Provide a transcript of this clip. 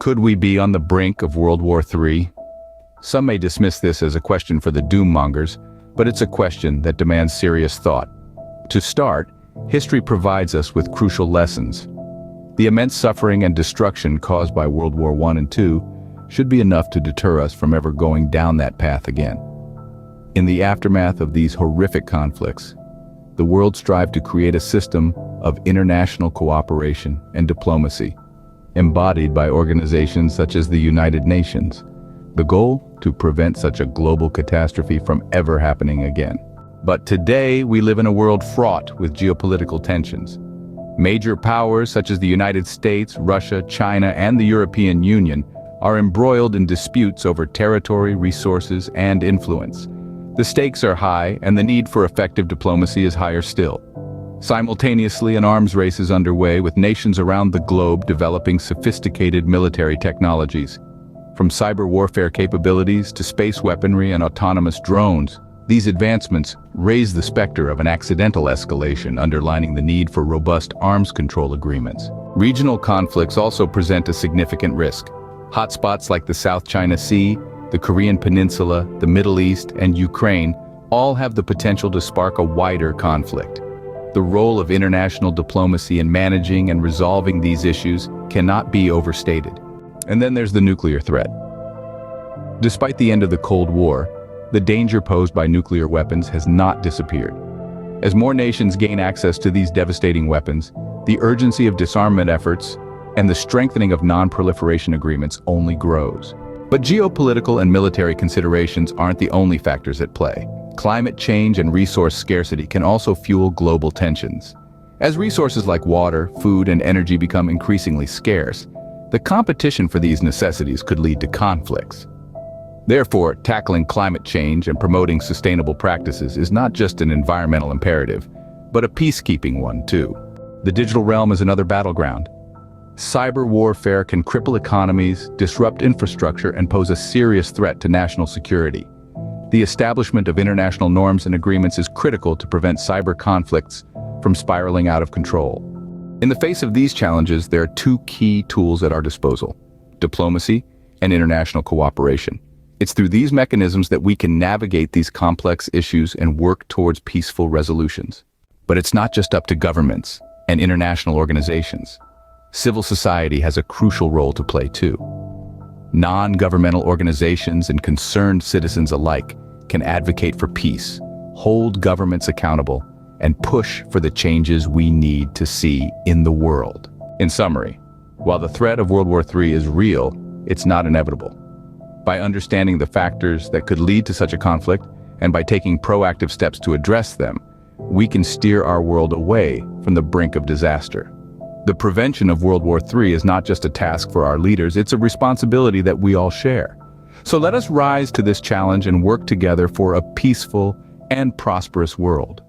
Could we be on the brink of World War III? Some may dismiss this as a question for the doom-mongers, but it's a question that demands serious thought. To start, history provides us with crucial lessons. The immense suffering and destruction caused by World War I and II should be enough to deter us from ever going down that path again. In the aftermath of these horrific conflicts, the world strived to create a system of international cooperation and diplomacy, embodied by organizations such as the United Nations. The goal? To prevent such a global catastrophe from ever happening again. But today, we live in a world fraught with geopolitical tensions. Major powers such as the United States, Russia, China, and the European Union are embroiled in disputes over territory, resources, and influence. The stakes are high, and the need for effective diplomacy is higher still. Simultaneously, an arms race is underway, with nations around the globe developing sophisticated military technologies. From cyber warfare capabilities to space weaponry and autonomous drones, these advancements raise the specter of an accidental escalation, underlining the need for robust arms control agreements. Regional conflicts also present a significant risk. Hotspots like the South China Sea, the Korean Peninsula, the Middle East, and Ukraine all have the potential to spark a wider conflict. The role of international diplomacy in managing and resolving these issues cannot be overstated. And then there's the nuclear threat. Despite the end of the Cold War, the danger posed by nuclear weapons has not disappeared. As more nations gain access to these devastating weapons, the urgency of disarmament efforts and the strengthening of non-proliferation agreements only grows. But geopolitical and military considerations aren't the only factors at play. Climate change and resource scarcity can also fuel global tensions. As resources like water, food, and energy become increasingly scarce, the competition for these necessities could lead to conflicts. Therefore, tackling climate change and promoting sustainable practices is not just an environmental imperative, but a peacekeeping one too. The digital realm is another battleground. Cyber warfare can cripple economies, disrupt infrastructure, and pose a serious threat to national security. The establishment of international norms and agreements is critical to prevent cyber conflicts from spiraling out of control. In the face of these challenges, there are two key tools at our disposal: diplomacy and international cooperation. It's through these mechanisms that we can navigate these complex issues and work towards peaceful resolutions. But it's not just up to governments and international organizations. Civil society has a crucial role to play too. Non-governmental organizations and concerned citizens alike can advocate for peace, hold governments accountable, and push for the changes we need to see in the world. In summary, while the threat of World War III is real, it's not inevitable. By understanding the factors that could lead to such a conflict, and by taking proactive steps to address them, we can steer our world away from the brink of disaster. The prevention of World War III is not just a task for our leaders, it's a responsibility that we all share. So let us rise to this challenge and work together for a peaceful and prosperous world.